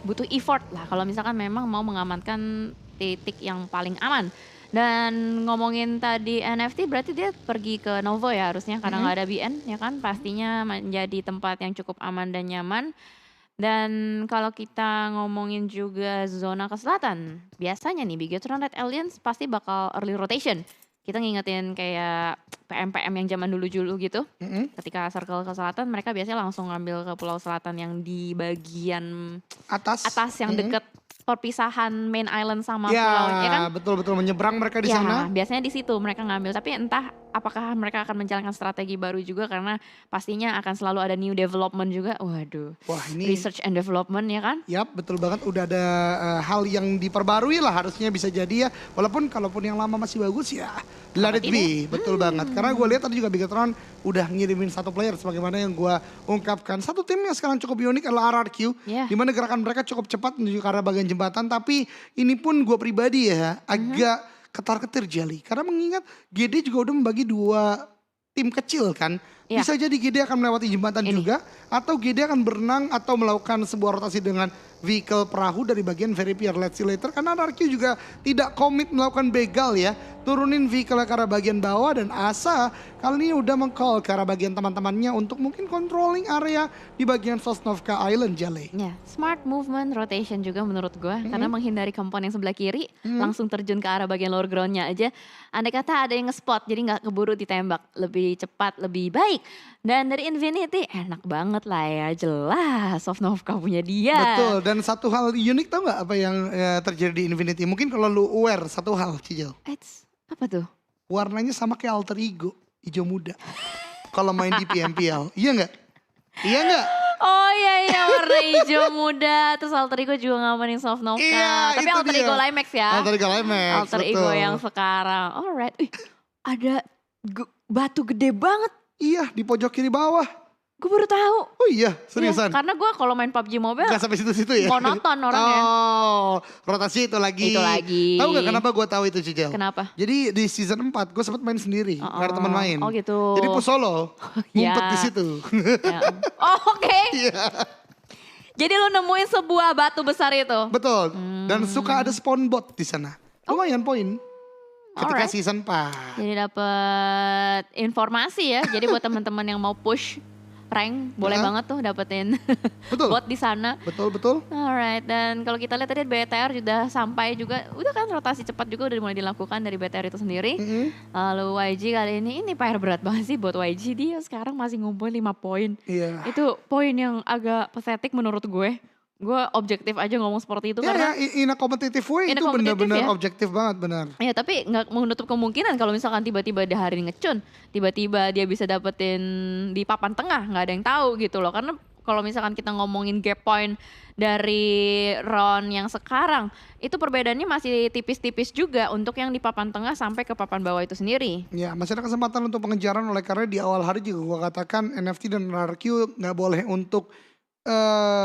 butuh effort lah kalau misalkan memang mau mengamankan titik yang paling aman. Dan ngomongin tadi NFT berarti dia pergi ke Novo ya harusnya karena Mhm. nggak ada BN ya kan, pastinya menjadi tempat yang cukup aman dan nyaman. Dan kalau kita ngomongin juga zona ke selatan, biasanya nih Bigetron Red Alliance pasti bakal early rotation. Kita ngingetin kayak PM-PM yang zaman dulu-dulu gitu. Mhm. Ketika circle ke selatan mereka biasanya langsung ngambil ke pulau selatan yang di bagian Atas. atas yang Mhm. deket perpisahan main island sama Ya, pulaunya kan. betul betul menyeberang mereka di Ya, sana. biasanya di situ mereka ngambil, tapi entah apakah mereka akan menjalankan strategi baru juga karena pastinya akan selalu ada new development juga. Waduh, Wah ini research and development ya kan? yap, betul banget udah ada hal yang diperbarui lah harusnya bisa jadi ya. Walaupun kalaupun yang lama masih bagus ya let Kenapa it be, tidak? betul banget. Karena gue lihat tadi juga Bigetron udah ngirimin satu player sebagaimana yang gue ungkapkan. Satu tim yang sekarang cukup unik adalah RRQ. Ya. Di mana gerakan mereka cukup cepat menuju ke arah bagian jembatan. Tapi ini pun gue pribadi ya agak ketar-ketir Jelly. Karena mengingat GD juga udah membagi dua tim kecil kan. Ya. Bisa jadi GD akan melewati jembatan Ini. juga. Atau GD akan berenang atau melakukan sebuah rotasi dengan vehicle perahu dari bagian very peer. Let's see later. Karena RRQ juga tidak komit melakukan begal ya. Turunin vehicle ke arah bagian bawah dan Asa kali ini udah meng-call ke arah bagian teman-temannya untuk mungkin controlling area di bagian Sosnovka Island Jelly. Ya, smart movement rotation juga menurut gue karena menghindari kompon yang sebelah kiri, langsung terjun ke arah bagian lower groundnya aja. Andai kata ada yang nge-spot jadi nggak keburu ditembak, lebih cepat, lebih baik. Dan dari Infinity enak banget lah ya, jelas Sosnovka punya dia. Betul, dan satu hal unik tau gak apa yang terjadi di Infinity? Mungkin kalau lu aware satu hal Cijel. Eits, apa tuh? Warnanya sama kayak alter ego, hijau muda. Kalau main di PMPL, iya gak? Iya gak? Oh iya warna hijau muda, terus alter ego juga ngamanin Sosnovka. Iya, Tapi itu alter dia. ego Limax ya. Alter ego Limax, Alter ego betul. yang sekarang. Alright, ada batu gede banget. Iya, di pojok kiri bawah. Gue baru tahu. Oh iya, seriusan? Ya, karena gue kalau main PUBG Mobile Gak sampai situ-situ ya? monoton orangnya. Oh, rotasi itu lagi. Itu lagi. Tahu gak kenapa gue tahu itu Cijel? Kenapa? Jadi di season 4 gue sempat main sendiri, gak ada teman main. Oh gitu. Jadi push solo, ngumpet Ya. di situ. Ya. Oh oke. Iya. Jadi lu nemuin sebuah batu besar itu. Betul. Dan suka ada spawn bot di sana. Lumayan poin. Ketika Alright. season 4. Jadi dapet informasi ya. Jadi buat teman-teman yang mau push rank, boleh banget tuh dapetin Betul. bot di sana. Betul, betul. Alright, dan kalau kita lihat tadi BTR sudah sampai juga, udah kan rotasi cepat juga udah mulai dilakukan dari BTR itu sendiri. Lalu YG kali ini PR berat banget sih buat YG, dia sekarang masih ngumpul 5 poin. Iya. Itu poin yang agak pathetic menurut gue. Gue objektif aja ngomong seperti itu Ya, karena in a competitive way in a itu competitive benar-benar ya. objektif banget, benar. ya tapi nggak menutup kemungkinan kalau misalkan tiba-tiba di hari ngecun, tiba-tiba dia bisa dapetin di papan tengah, nggak ada yang tahu gitu loh. Karena kalau misalkan kita ngomongin gap point dari round yang sekarang, itu perbedaannya masih tipis-tipis juga untuk yang di papan tengah sampai ke papan bawah itu sendiri. Ya, masih ada kesempatan untuk pengejaran oleh karena di awal hari juga gue katakan NFT dan RRQ nggak boleh untuk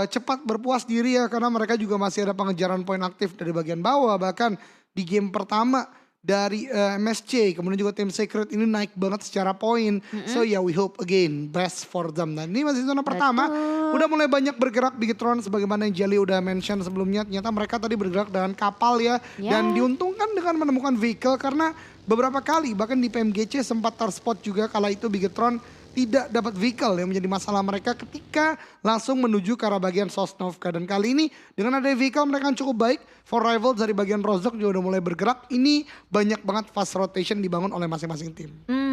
cepat berpuas diri ya karena mereka juga masih ada pengejaran poin aktif dari bagian bawah, bahkan di game pertama dari MSC kemudian juga tim Secret ini naik banget secara poin. So yeah, we hope again best for them. Nah ini masih zona pertama udah mulai banyak bergerak Bigetron sebagaimana yang Jelly udah mention sebelumnya. Ternyata mereka tadi bergerak dengan kapal ya. Dan diuntungkan dengan menemukan vehicle karena beberapa kali bahkan di PMGC sempat terspot juga kala itu Bigetron tidak dapat vehicle yang menjadi masalah mereka ketika langsung menuju ke arah bagian Sosnovka. Dan kali ini dengan ada vehicle mereka cukup baik. For Rivals dari bagian Rozok juga udah mulai bergerak. Ini banyak banget fast rotation dibangun oleh masing-masing tim.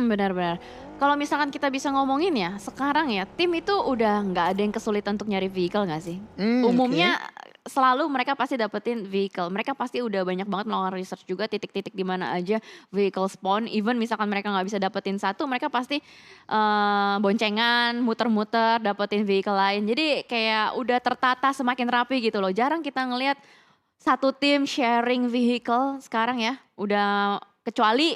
Benar-benar. Kalau misalkan kita bisa ngomongin ya, sekarang ya tim itu udah nggak ada yang kesulitan untuk nyari vehicle nggak sih? Umumnya selalu mereka pasti dapetin vehicle. Mereka pasti udah banyak banget melakukan research juga titik-titik di mana aja vehicle spawn. Even misalkan mereka nggak bisa dapetin satu, mereka pasti boncengan, muter-muter, dapetin vehicle lain. Jadi kayak udah tertata semakin rapi gitu loh. Jarang kita ngelihat satu tim sharing vehicle sekarang ya. Udah kecuali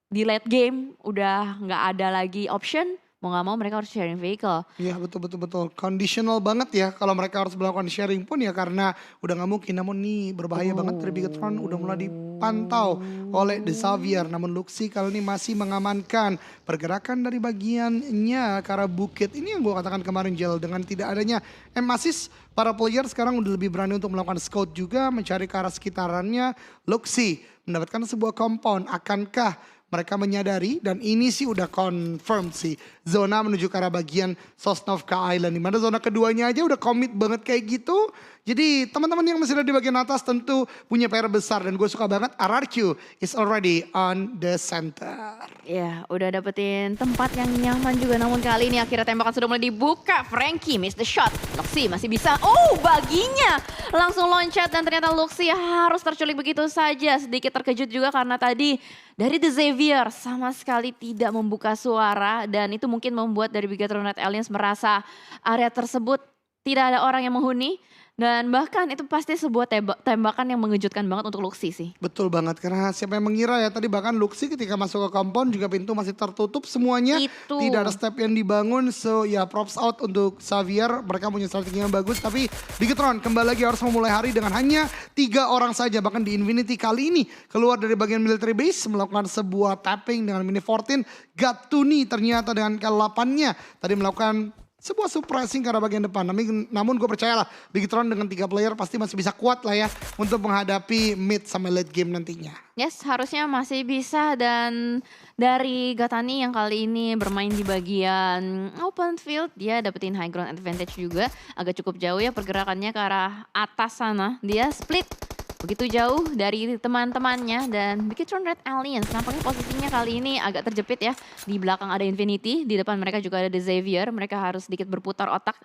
di late game udah nggak ada lagi option. Mau gak mau mereka harus sharing vehicle. Iya betul. Conditional banget ya kalau mereka harus melakukan sharing pun ya karena udah gak mungkin. Namun nih berbahaya banget dari Bigetron udah mulai di dipantau oleh The Xavier. Namun Luxi kali ini masih mengamankan pergerakan dari bagiannya ke arah bukit. Ini yang gue katakan kemarin Jel, dengan tidak adanya assist, para player sekarang udah lebih berani untuk melakukan scout juga, mencari ke arah sekitarannya. Luxi mendapatkan sebuah compound, akankah mereka menyadari, dan ini sih udah confirm sih, zona menuju ke arah bagian Sosnovka Island, dimana zona keduanya aja udah komit banget kayak gitu. Jadi teman-teman yang masih ada di bagian atas tentu punya PR besar, dan gue suka banget RRQ is already on the center. Ya, udah dapetin tempat yang nyaman juga, namun kali ini akhirnya tembakan sudah mulai dibuka. Frankie miss the shot, Luxi masih bisa, baginya langsung loncat, dan ternyata Luxi harus terculik begitu saja. Sedikit terkejut juga karena tadi dari The Xavier sama sekali tidak membuka suara, dan itu mungkin membuat dari Bigatron Red Aliens merasa area tersebut tidak ada orang yang menghuni. Dan bahkan itu pasti sebuah tembakan yang mengejutkan banget untuk Luxi sih. Betul banget, karena siapa yang mengira ya, tadi bahkan Luxi ketika masuk ke compound juga pintu masih tertutup semuanya. Itu. Tidak ada step yang dibangun, so ya props out untuk Xavier. Mereka punya strategi yang bagus, tapi Bigatron kembali lagi harus memulai hari dengan hanya 3 orang saja. Bahkan di Infinity kali ini keluar dari bagian military base, melakukan sebuah tapping dengan Mini 14. Gatuni ternyata dengan K8-nya tadi melakukan sebuah surprising ke arah bagian depan. Namun gue percaya lah, Bigatron dengan 3 player pasti masih bisa kuat lah ya untuk menghadapi mid sampai late game nantinya. Yes, harusnya masih bisa, dan dari Gatani yang kali ini bermain di bagian open field, dia dapetin high ground advantage juga. Agak cukup jauh ya pergerakannya ke arah atas sana. Dia split begitu jauh dari teman-temannya, dan Bigatron Red Aliens nampaknya posisinya kali ini agak terjepit ya. Di belakang ada Infinity, di depan mereka juga ada The Xavier. Mereka harus sedikit berputar otak.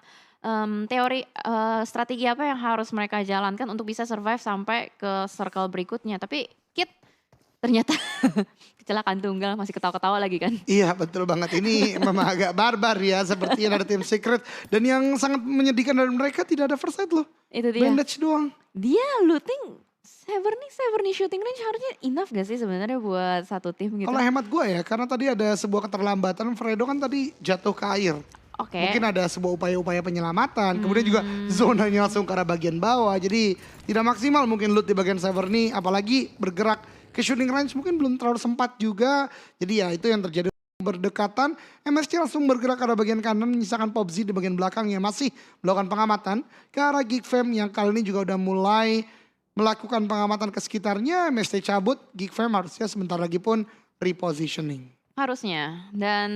Strategi apa yang harus mereka jalankan untuk bisa survive sampai ke circle berikutnya. Tapi Kit ternyata kecelakaan tunggal, masih ketawa-ketawa lagi kan. Iya betul banget, ini memang agak barbar ya sepertinya dari tim Secret. Dan yang sangat menyedihkan dari mereka tidak ada first aid loh. Itu dia. Bandage doang. Dia looting Severny shooting range harusnya enough gak sih sebenarnya buat satu tim gitu? Kalau hemat gue ya, karena tadi ada sebuah keterlambatan, Fredo kan tadi jatuh ke air. Oke. Mungkin ada sebuah upaya-upaya penyelamatan, kemudian juga zonanya langsung ke arah bagian bawah. Jadi tidak maksimal mungkin loot di bagian Severny, apalagi bergerak ke shooting range mungkin belum terlalu sempat juga. Jadi ya itu yang terjadi. Berdekatan, MSC langsung bergerak ke arah bagian kanan, menyisakan PUBG di bagian belakang yang masih melakukan pengamatan ke arah Geek Fam yang kali ini juga udah mulai melakukan pengamatan ke sekitarnya. MSC cabut, Geek Fam harusnya sebentar lagi pun repositioning. Harusnya, dan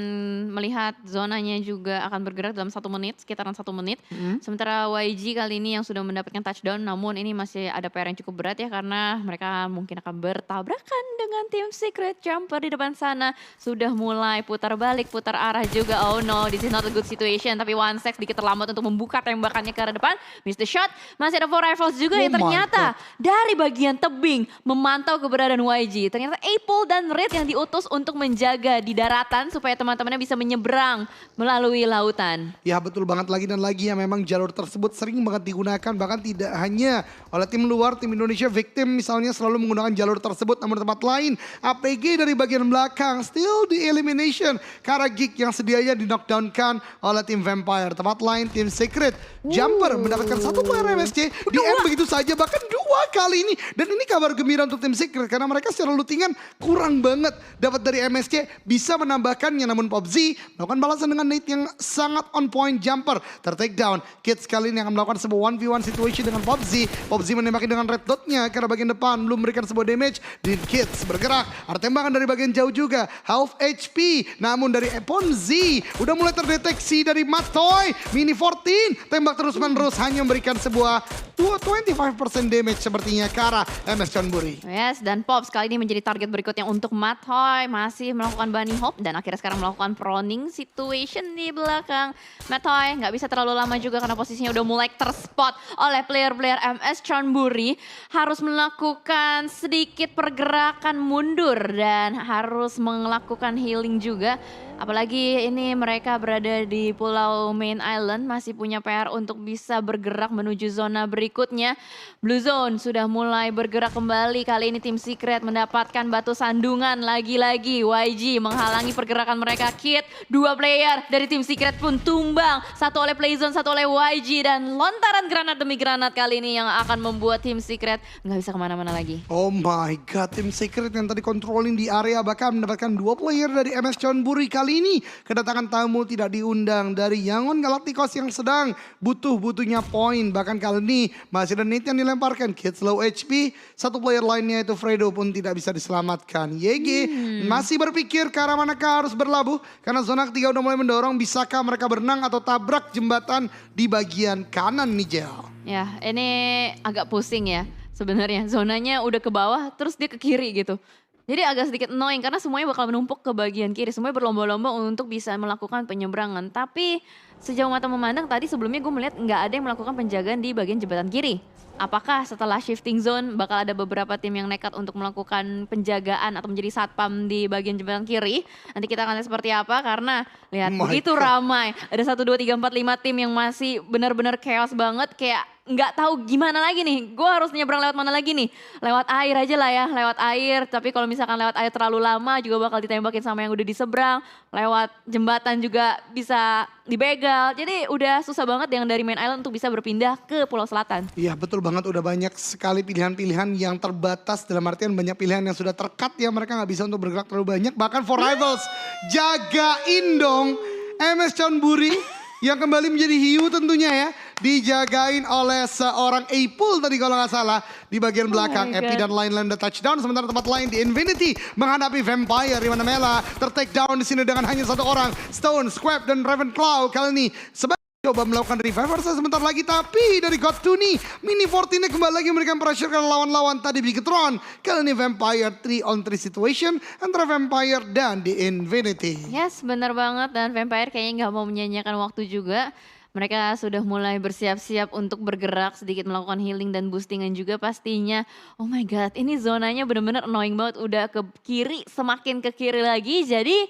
melihat zonanya juga akan bergerak dalam 1 menit, sekitaran 1 menit. Sementara YG kali ini yang sudah mendapatkan touchdown, namun ini masih ada PR yang cukup berat ya, karena mereka mungkin akan bertabrakan dengan tim Secret. Jumper di depan sana sudah mulai putar balik, putar arah juga. Oh no, this is not a good situation. Tapi OneSec sedikit terlambat untuk membuka tembakannya ke arah depan. Miss the shot, masih ada 4 rifles juga yang ternyata dari bagian tebing memantau keberadaan YG. Ternyata Apple dan Red yang diutus untuk menjaga di daratan supaya teman-temannya bisa menyeberang melalui lautan. Ya betul banget, lagi dan lagi ya, memang jalur tersebut sering banget digunakan, bahkan tidak hanya oleh tim luar, tim Indonesia Victim misalnya selalu menggunakan jalur tersebut. Namun tempat lain, APG dari bagian belakang still di elimination karena Geek yang sedianya di knockdown-kan oleh tim Vampire. Tempat lain tim Secret, Jumper mendapatkan 1 player MSC di end begitu saja, bahkan 2 kali ini. Dan ini kabar gembira untuk tim Secret karena mereka secara lootingan kurang banget dapat dari MSC. Bisa menambahkannya, namun PUBG melakukan balasan dengan nade yang sangat on point. Jumper ter-take down. Kids kali ini akan melakukan sebuah 1v1 situation dengan PUBG. PUBG menembaki dengan red dotnya karena bagian depan belum memberikan sebuah damage. Dan Kids bergerak, ada tembakan dari bagian jauh juga, half HP. Namun dari Eponzi udah mulai terdeteksi dari Matoy. Mini 14 tembak terus menerus, hanya memberikan sebuah 25% damage sepertinya ke arah MS Chonburi. Yes, dan Pops kali ini menjadi target berikutnya untuk Matoy. Masih melakukan bunny hop dan akhirnya sekarang melakukan proning situation di belakang. Matoy nggak bisa terlalu lama juga karena posisinya udah mulai terspot oleh player-player MS Chonburi. Harus melakukan sedikit pergerakan mundur dan harus melakukan healing juga. Apalagi ini mereka berada di pulau Main Island, masih punya PR untuk bisa bergerak menuju zona berikutnya. Blue Zone sudah mulai bergerak kembali, kali ini tim Secret mendapatkan batu sandungan lagi-lagi. YG menghalangi pergerakan mereka. Kid, 2 player dari tim Secret pun tumbang. Satu oleh Playzone, satu oleh YG, dan lontaran granat demi granat kali ini yang akan membuat tim Secret nggak bisa kemana-mana lagi. Oh my god, tim Secret yang tadi controlling di area bahkan mendapatkan 2 player dari MS Chonburi. Kali ini kedatangan tamu tidak diundang dari Yangon Galacticos yang sedang butuh-butuhnya poin. Bahkan kali ini masih ada nade yang dilemparkan, Kids low HP. Satu player lainnya itu Fredo pun tidak bisa diselamatkan. YG masih berpikir ke arah manakah harus berlabuh. Karena zona ketiga udah mulai mendorong, bisakah mereka berenang atau tabrak jembatan di bagian kanan nih Jel. Ya, ini agak pusing ya sebenarnya. Zonanya udah ke bawah, terus dia ke kiri gitu. Jadi agak sedikit annoying karena semuanya bakal menumpuk ke bagian kiri. Semuanya berlomba-lomba untuk bisa melakukan penyeberangan. Tapi sejauh mata memandang tadi sebelumnya gue melihat nggak ada yang melakukan penjagaan di bagian jembatan kiri. Apakah setelah shifting zone bakal ada beberapa tim yang nekat untuk melakukan penjagaan atau menjadi satpam di bagian jembatan kiri? Nanti kita akan lihat seperti apa karena lihat begitu ramai. Ada 1, 2, 3, 4, 5 tim yang masih benar-benar chaos banget, kayak nggak tahu gimana lagi nih. Gue harus nyebrang lewat mana lagi nih? Lewat air aja lah ya, lewat air. Tapi kalau misalkan lewat air terlalu lama juga bakal ditembakin sama yang udah di seberang. Lewat jembatan juga bisa dibegal. Jadi udah susah banget yang dari Main Island untuk bisa berpindah ke Pulau Selatan. Iya betul banget, udah banyak sekali pilihan-pilihan yang terbatas, dalam artian banyak pilihan yang sudah terkat ya, mereka nggak bisa untuk bergerak terlalu banyak. Bahkan for Rivals jagain dong MS Chonburi yang kembali menjadi hiu tentunya ya. Dijagain oleh seorang Apple tadi kalau nggak salah di bagian belakang. Epi dan lain-lain udah touchdown, sementara tempat lain di Infinity menghadapi Vampire di mana Mela tertake down di sini dengan hanya satu orang. Stone, Squab dan Ravenclaw kali ini coba melakukan revive sebentar lagi, tapi dari God Tuni Mini 14 kembali lagi memberikan pressure ke lawan-lawan tadi Bigetron. Kali ini Vampire 3-on-3 situation antara Vampire dan The Infinity. Yes, benar banget, dan Vampire kayaknya nggak mau menyanyiakan waktu juga. Mereka sudah mulai bersiap-siap untuk bergerak, sedikit melakukan healing dan boostingan juga pastinya. Oh my god, ini zonanya benar-benar annoying banget, udah ke kiri, semakin ke kiri lagi, jadi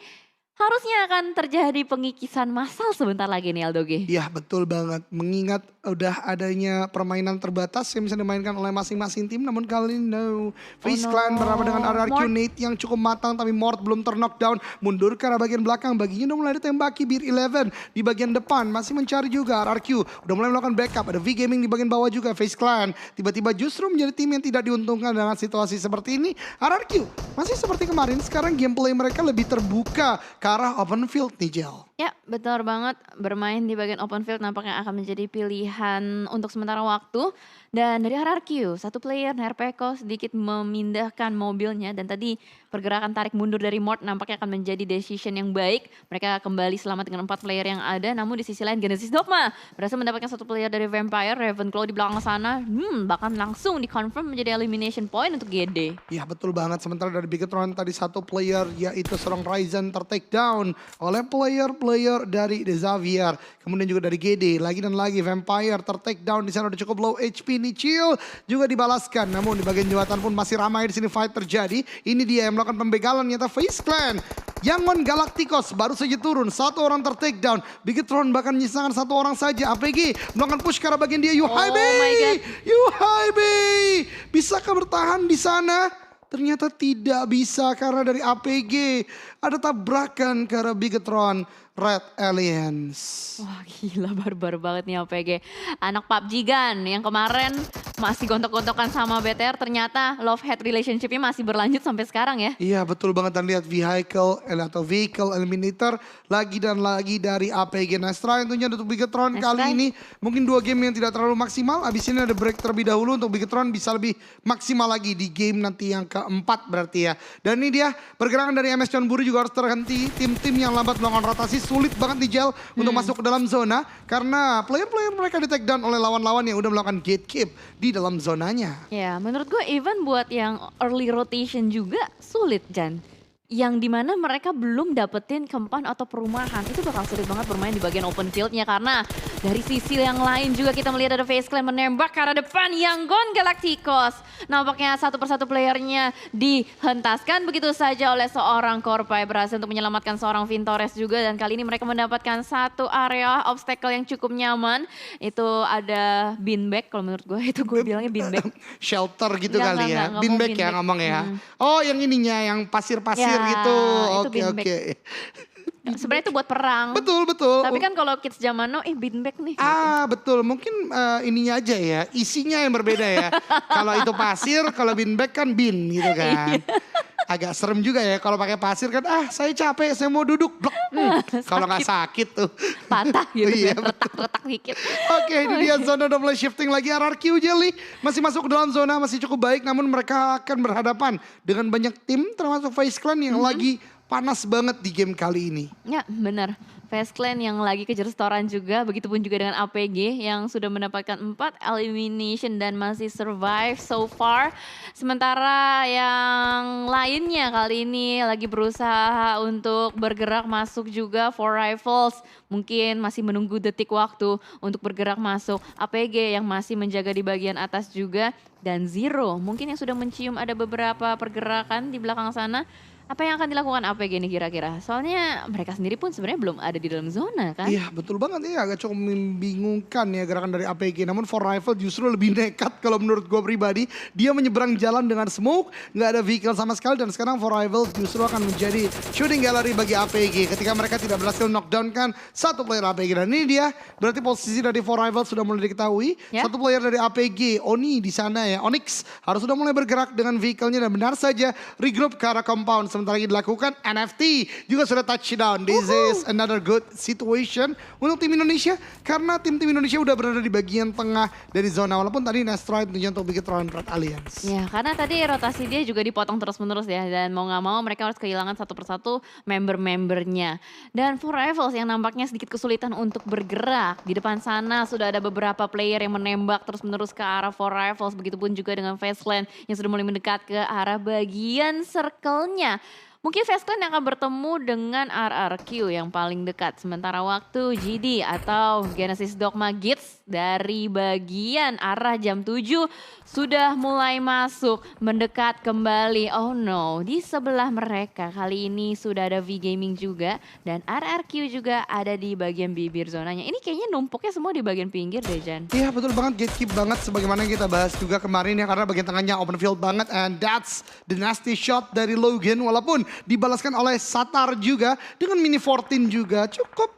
harusnya akan terjadi pengikisan massal sebentar lagi nih Aldoge. Iya betul banget, mengingat udah adanya permainan terbatas yang bisa dimainkan oleh masing-masing tim. Namun kali ini Face Clan bersama dengan RRQ Nate yang cukup matang, tapi Mort belum ter-knockdown. Mundur ke arah bagian belakang, baginya udah mulai ditembaki. Beer 11 di bagian depan masih mencari juga RRQ. Udah mulai melakukan backup, ada V Gaming di bagian bawah juga. Face Clan tiba-tiba justru menjadi tim yang tidak diuntungkan dengan situasi seperti ini. RRQ masih seperti kemarin, sekarang gameplay mereka lebih terbuka ke arah open field nih Jel. Ya betul banget, bermain di bagian open field nampaknya akan menjadi pilihan untuk sementara waktu. Dan dari RRQ, satu player Nerpeko sedikit memindahkan mobilnya, dan tadi pergerakan tarik mundur dari Mort nampaknya akan menjadi decision yang baik. Mereka kembali selamat dengan 4 player yang ada, namun di sisi lain Genesis Dogma berhasil mendapatkan satu player dari Vampire, Ravenclaw di belakang sana. Bahkan langsung dikonfirm menjadi elimination point untuk GD. Ya betul banget, sementara dari Bigetron tadi satu player yaitu seorang Ryzen ter-take down oleh player dari The Xavier. Kemudian juga dari GD, lagi dan lagi Vampire ter-take down, di sana udah cukup low HP. Chill juga dibalaskan, namun di bagian jembatan pun masih ramai di sini fight terjadi. Ini dia yang melakukan pembegalan, nyata Face Clan. Yangon Galacticos baru saja turun, satu orang ter-take down. Bigetron bahkan menyisakan satu orang saja. APG melakukan push ke arah bagian dia. Yuhaibe, bisakah bertahan di sana? Ternyata tidak bisa karena dari APG ada tabrakan ke arah Bigetron Red Alliance. Wah gila, barbar banget nih APG. Anak PUBG Gan yang kemarin masih gontok-gontokan sama BTR, ternyata love-hate relationship-nya masih berlanjut sampai sekarang ya. Iya betul banget, dan lihat vehicle eliminator lagi dan lagi dari APG. Nestra tentunya untuk Bigetron kali ini mungkin 2 game yang tidak terlalu maksimal. Abis ini ada break terlebih dahulu untuk Bigetron bisa lebih maksimal lagi di game nanti yang keempat berarti ya. Dan ini dia pergerakan dari MS Chonburi juga harus terhenti. Tim-tim yang lambat melakukan rotasi sulit banget nih Jel untuk masuk ke dalam zona. Karena player-player mereka di take down oleh lawan-lawan yang udah melakukan gatekeep di dalam zonanya. Ya menurut gue even buat yang early rotation juga sulit Jan. yang dimana mereka belum dapetin compound atau perumahan. Itu bakal sulit banget bermain di bagian open fieldnya karena dari sisi yang lain juga kita melihat ada FaZe Clan menembak ke arah depan Yangon Galacticos. Nampaknya satu persatu playernya dihentaskan begitu saja oleh seorang Korpai, berhasil untuk menyelamatkan seorang Vintores juga, dan kali ini mereka mendapatkan satu area obstacle yang cukup nyaman. Itu ada beanbag, kalau menurut gue itu gue bilangnya beanbag. Shelter gitu Enggak, kali ya. enggak, Beanbag mau ya beanbag. ngomong ya. Oh yang ininya yang pasir-pasir Ya, gitu. itu Oke beanbag. oke. Sebenarnya itu buat perang. Betul betul. Tapi kan kalau kids zaman now, beanbag nih. Ah betul, mungkin ininya aja ya, isinya yang berbeda ya. Kalau itu pasir, kalau beanbag kan bin gitu kan. Agak serem juga ya kalau pakai pasir kan, saya capek, saya mau duduk. Blok. Kalau nggak sakit tuh. Patah gitu Iya, ya, retak-retak dikit. Oke, ini dia zona udah mulai shifting lagi. RRQ Jelly masih masuk ke dalam zona, masih cukup baik. Namun mereka akan berhadapan dengan banyak tim termasuk FaZe Clan yang lagi panas banget di game kali ini. Ya benar, FaZe Clan yang lagi kejar setoran juga, begitupun juga dengan APG yang sudah mendapatkan 4 elimination dan masih survive so far. Sementara yang lainnya kali ini lagi berusaha untuk bergerak masuk juga. For Rivals mungkin masih menunggu detik waktu untuk bergerak masuk. APG yang masih menjaga di bagian atas juga. Dan Zero mungkin yang sudah mencium ada beberapa pergerakan di belakang sana. Apa yang akan dilakukan APG nih kira-kira? Soalnya mereka sendiri pun sebenarnya belum ada di dalam zona kan? Iya betul banget, ini agak cukup membingungkan ya gerakan dari APG. Namun For Rifle justru lebih nekat kalau menurut gue pribadi. Dia menyeberang jalan dengan smoke, nggak ada vehicle sama sekali. Dan sekarang For Rifle justru akan menjadi shooting gallery bagi APG. Ketika mereka tidak berhasil knockdown kan satu player APG. Dan ini dia berarti posisi dari For Rifle sudah mulai diketahui. Ya. Satu player dari APG, Oni di sana ya, Onyx harus sudah mulai bergerak dengan vehicle-nya. Dan benar saja regroup ke arah compound. Sementara lagi dilakukan, NFT juga sudah touchdown. This is another good situation untuk tim Indonesia. Karena tim-tim Indonesia udah berada di bagian tengah dari zona. Walaupun tadi Nestride tunjukkan untuk bikin Red Alliance. Ya karena tadi rotasi dia juga dipotong terus-menerus ya. Dan mau gak mau mereka harus kehilangan satu persatu member-membernya. Dan For Rivals yang nampaknya sedikit kesulitan untuk bergerak. Di depan sana sudah ada beberapa player yang menembak terus-menerus ke arah For Rivals. Begitupun juga dengan FaZe Clan yang sudah mulai mendekat ke arah bagian circle-nya. Mungkin FaZe Clan yang akan bertemu dengan RRQ yang paling dekat. Sementara waktu GD atau Genesis Dogma Gits dari bagian arah jam 7 sudah mulai masuk, mendekat kembali. Oh no, di sebelah mereka kali ini sudah ada V-Gaming juga. Dan RRQ juga ada di bagian bibir zonanya. Ini kayaknya numpuknya semua di bagian pinggir deh Jan. Iya betul banget, gatekeep banget sebagaimana yang kita bahas juga kemarin ya. Karena bagian tengahnya open field banget. And that's the nasty shot dari Logan. Walaupun dibalaskan oleh Satar juga dengan mini 14 juga. Cukup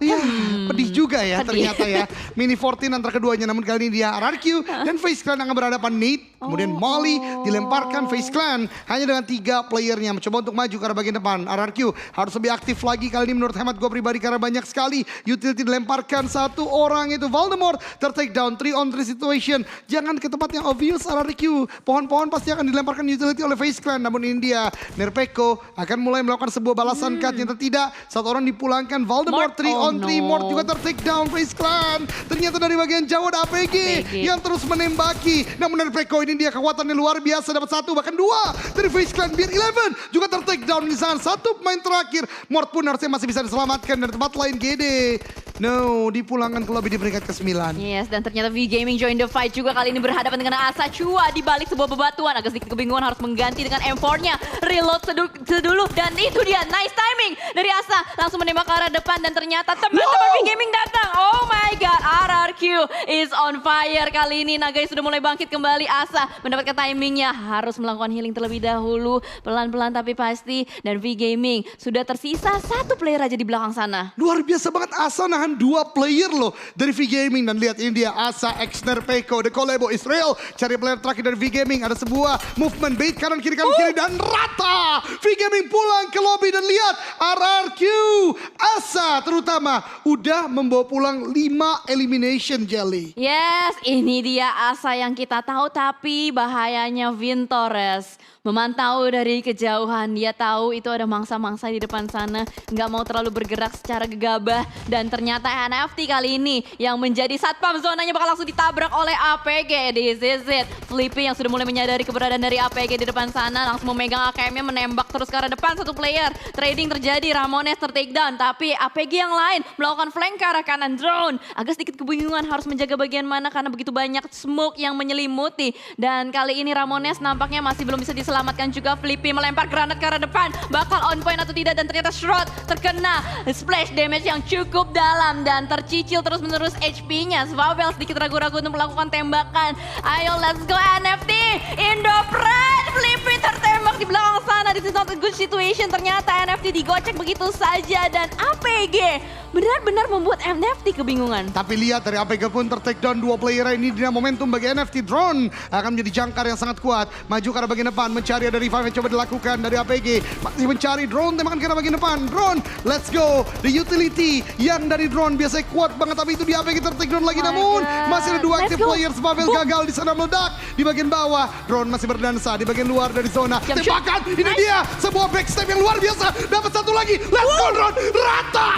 iya, pedih juga ya Pedih. ternyata ya. Mini 14 antara keduanya, namun kali ini dia RRQ dan FaZe Clan akan berhadapan Nate. Kemudian Molly dilemparkan FaZe Clan hanya dengan 3 playernya. Mencoba untuk maju ke arah bagian depan. RRQ harus lebih aktif lagi kali ini menurut hemat gue pribadi. Karena banyak sekali utility dilemparkan. Satu orang itu Voldemort ter-take down 3 on 3 situation. Jangan ke tempat yang obvious RRQ. Pohon-pohon pasti akan dilemparkan utility oleh FaZe Clan. Namun ini dia Nerpeko akan mulai melakukan sebuah balasan cut. Yang tidak, satu orang dipulangkan. Voldemort 3 on 3. Mort juga ter-take down FaZe Clan. Ternyata dari bagian jauh ada APG yang terus menembaki. Namun Nerpeko ini dia kekuatannya luar biasa. Dapat 1 bahkan 2 dari FaZe Clan. Beer 11 juga ter-take down di sana. 1 pemain terakhir. Mort pun harusnya masih bisa diselamatkan dari tempat lain. GD. No, dipulangkan ke lobby di peringkat ke-9. Yes, dan ternyata V-Gaming join the fight juga kali ini berhadapan dengan Asa Chua di balik sebuah bebatuan. Agak sedikit kebingungan harus mengganti dengan M4-nya. Reload sedulu dan itu dia nice timing dari Asa. Langsung menembak ke arah depan dan ternyata teman-teman V-Gaming datang. Oh my god, RRQ is on fire kali ini. Nagai sudah mulai bangkit kembali. Asa mendapatkan timingnya, harus melakukan healing terlebih dahulu. Pelan-pelan tapi pasti. Dan V-Gaming sudah tersisa 1 player aja di belakang sana. Luar biasa banget Asa nahan 2 player loh dari V-Gaming. Dan lihat ini dia Asa X Nerpeko, The Collabo Israel. Cari player terakhir dari V-Gaming. Ada sebuah movement bait kanan kiri dan rata. V-Gaming pulang ke lobby dan lihat RRQ. Asa terutama udah membawa pulang 5 elimination Jelly. Yes, ini dia Asa yang kita tahu, tapi bahayanya Vintores. Memantau dari kejauhan, dia tahu itu ada mangsa-mangsa di depan sana. Nggak mau terlalu bergerak secara gegabah. Dan ternyata ternyata NFT kali ini yang menjadi satpam zonanya bakal langsung ditabrak oleh APG. This is it. Flippy yang sudah mulai menyadari keberadaan dari APG di depan sana langsung memegang AKM-nya menembak terus ke arah depan satu player. Trading terjadi, Ramones ter-takedown tapi APG yang lain melakukan flank ke arah kanan. Drone agak sedikit kebingungan harus menjaga bagian mana karena begitu banyak smoke yang menyelimuti. Dan kali ini Ramones nampaknya masih belum bisa diselamatkan juga. Flippy melempar granat ke arah depan. Bakal on point atau tidak dan ternyata Shroud terkena splash damage yang cukup dalam dan tercicil terus menerus HP-nya. Swavel sedikit ragu-ragu untuk melakukan tembakan. Ayo let's go NFT. Indopred. Flippy tertembak di belakang sana. This is not a good situation. Ternyata NFT digocek begitu saja dan APG benar-benar membuat NFT kebingungan. Tapi lihat dari APG pun ter-takedown dua player ini dengan momentum bagi NFT. Drone akan menjadi jangkar yang sangat kuat. Maju ke arah bagian depan, mencari ada revive yang coba dilakukan dari APG. Masih mencari Drone, tembakan ke arah bagian depan. Drone, let's go. The utility yang dari Drone biasanya kuat banget, tapi itu di APG ter-takedown lagi. Namun masih ada dua active player. Swavel gagal di sana meledak di bagian bawah. Drone masih berdansa di bagian luar dari zona. Tembakan, ini dia. Sebuah backstep yang luar biasa. Dapat satu lagi. Let's go Drone, rata.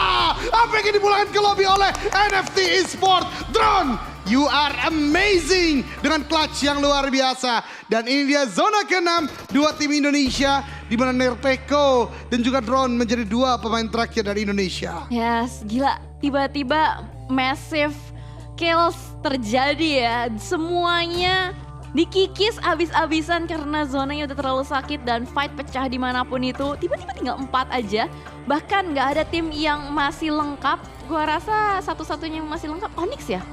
APG dipulangkan ke lobby oleh NFT Esport. Drone, you are amazing dengan clutch yang luar biasa. Dan ini dia zona ke-6 dua tim Indonesia di mana Nerpeko dan juga Drone menjadi dua pemain terakhir dari Indonesia. Yes, gila. Tiba-tiba massive kills terjadi ya. Semuanya dikikis abis-abisan karena zonanya udah terlalu sakit dan fight pecah dimanapun itu. Tiba-tiba tinggal 4 aja. Bahkan gak ada tim yang masih lengkap. Gua rasa satu-satunya yang masih lengkap Onyx ya.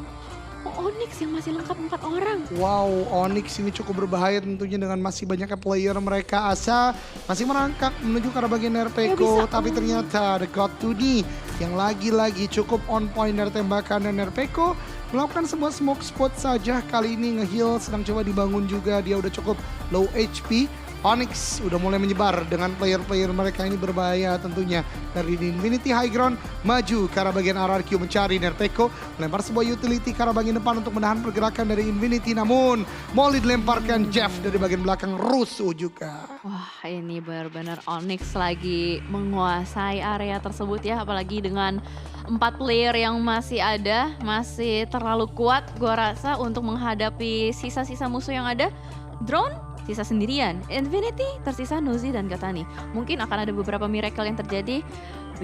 Oh, Onyx yang masih lengkap 4 orang. Wow, Onyx ini cukup berbahaya tentunya dengan masih banyaknya player mereka. Asa masih merangkak menuju ke arah bagian Nerpeko. Tapi ternyata The God 2D yang lagi-lagi cukup on point dari tembakan dan Nerpeko melakukan sebuah smoke spot saja. Kali ini nge-heal sedang coba dibangun juga. Dia udah cukup low HP. Onyx udah mulai menyebar dengan player-player mereka ini berbahaya tentunya. Dari Infinity High Ground maju ke arah bagian RRQ mencari Nerpeko. Melempar sebuah utility ke arah bagian depan untuk menahan pergerakan dari Infinity. Namun Molly dilemparkan Jeff dari bagian belakang rusuh juga. Wah, ini benar-benar Onyx lagi menguasai area tersebut ya. Apalagi dengan 4 player yang masih ada, masih terlalu kuat gua rasa untuk menghadapi sisa-sisa musuh yang ada. Drone sisa sendirian, Infinity tersisa Nuzi dan Katani. Mungkin akan ada beberapa miracle yang terjadi.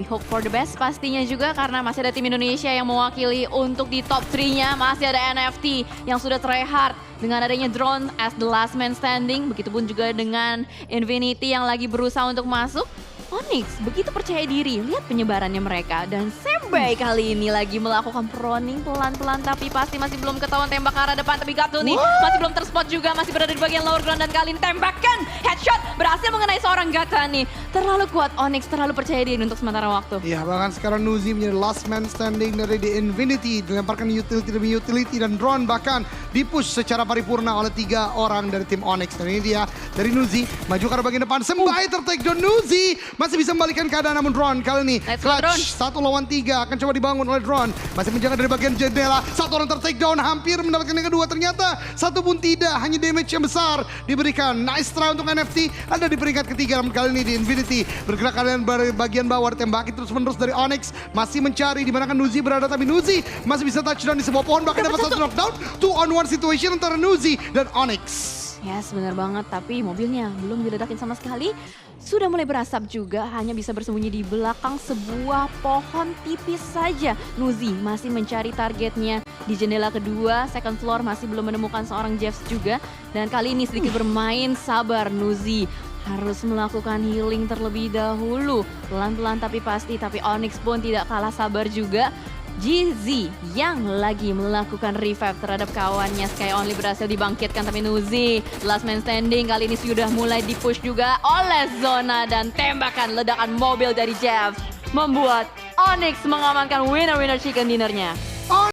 We hope for the best pastinya juga karena masih ada tim Indonesia yang mewakili untuk di top 3-nya. Masih ada NFT yang sudah try hard dengan adanya Drone as the last man standing. Begitupun juga dengan Infinity yang lagi berusaha untuk masuk. Onyx begitu percaya diri, lihat penyebarannya mereka. Dan Sembai kali ini lagi melakukan proning pelan-pelan tapi pasti masih belum ketahuan tembak ke arah depan. Tapi Gato nih masih belum terspot juga, masih berada di bagian lower ground. Dan kali ini tembakan headshot berhasil mengenai seorang Gata nih. Terlalu kuat Onyx, terlalu percaya diri untuk sementara waktu. Ya bahkan sekarang Nuzi menjadi last man standing dari The Infinity. Dilemparkan utility demi utility dan Drone bahkan dipush secara paripurna oleh 3 orang dari tim Onyx. Dan ini dia dari Nuzi maju ke arah bagian depan. Sembai ter-takedown. Nuzi masih bisa membalikkan keadaan namun Drone kali ini clutch 1 lawan 3 akan coba dibangun oleh Drone. Masih menjaga dari bagian jendela. 1 orang ter-takedown hampir mendapatkan yang kedua. Ternyata 1 pun tidak, hanya damage yang besar diberikan. Nice try untuk NFT. Ada di peringkat ketiga namun kali ini di Infinity bergerak kalian bagian bawah ditembaki terus menerus dari Onyx. Masih mencari di mana kan Nuzi berada tapi Nuzi masih bisa touchdown di sebuah pohon bahkan dapat 1 knockdown. 2 on 1 situation antara Nuzi dan Onyx. Yes, benar banget. Tapi mobilnya belum diledakin sama sekali. Sudah mulai berasap juga, hanya bisa bersembunyi di belakang sebuah pohon tipis saja. Nuzi masih mencari targetnya di jendela kedua, second floor masih belum menemukan seorang Jeffs juga. Dan kali ini sedikit bermain sabar Nuzi. Harus melakukan healing terlebih dahulu. Pelan-pelan tapi pasti, tapi Onyx pun tidak kalah sabar juga. GZ yang lagi melakukan revive terhadap kawannya. Sky Only berhasil dibangkitkan tapi Nuzi last man standing kali ini sudah mulai dipush juga oleh Zona. Dan tembakan ledakan mobil dari Jeff membuat Onyx mengamankan winner-winner chicken dinnernya.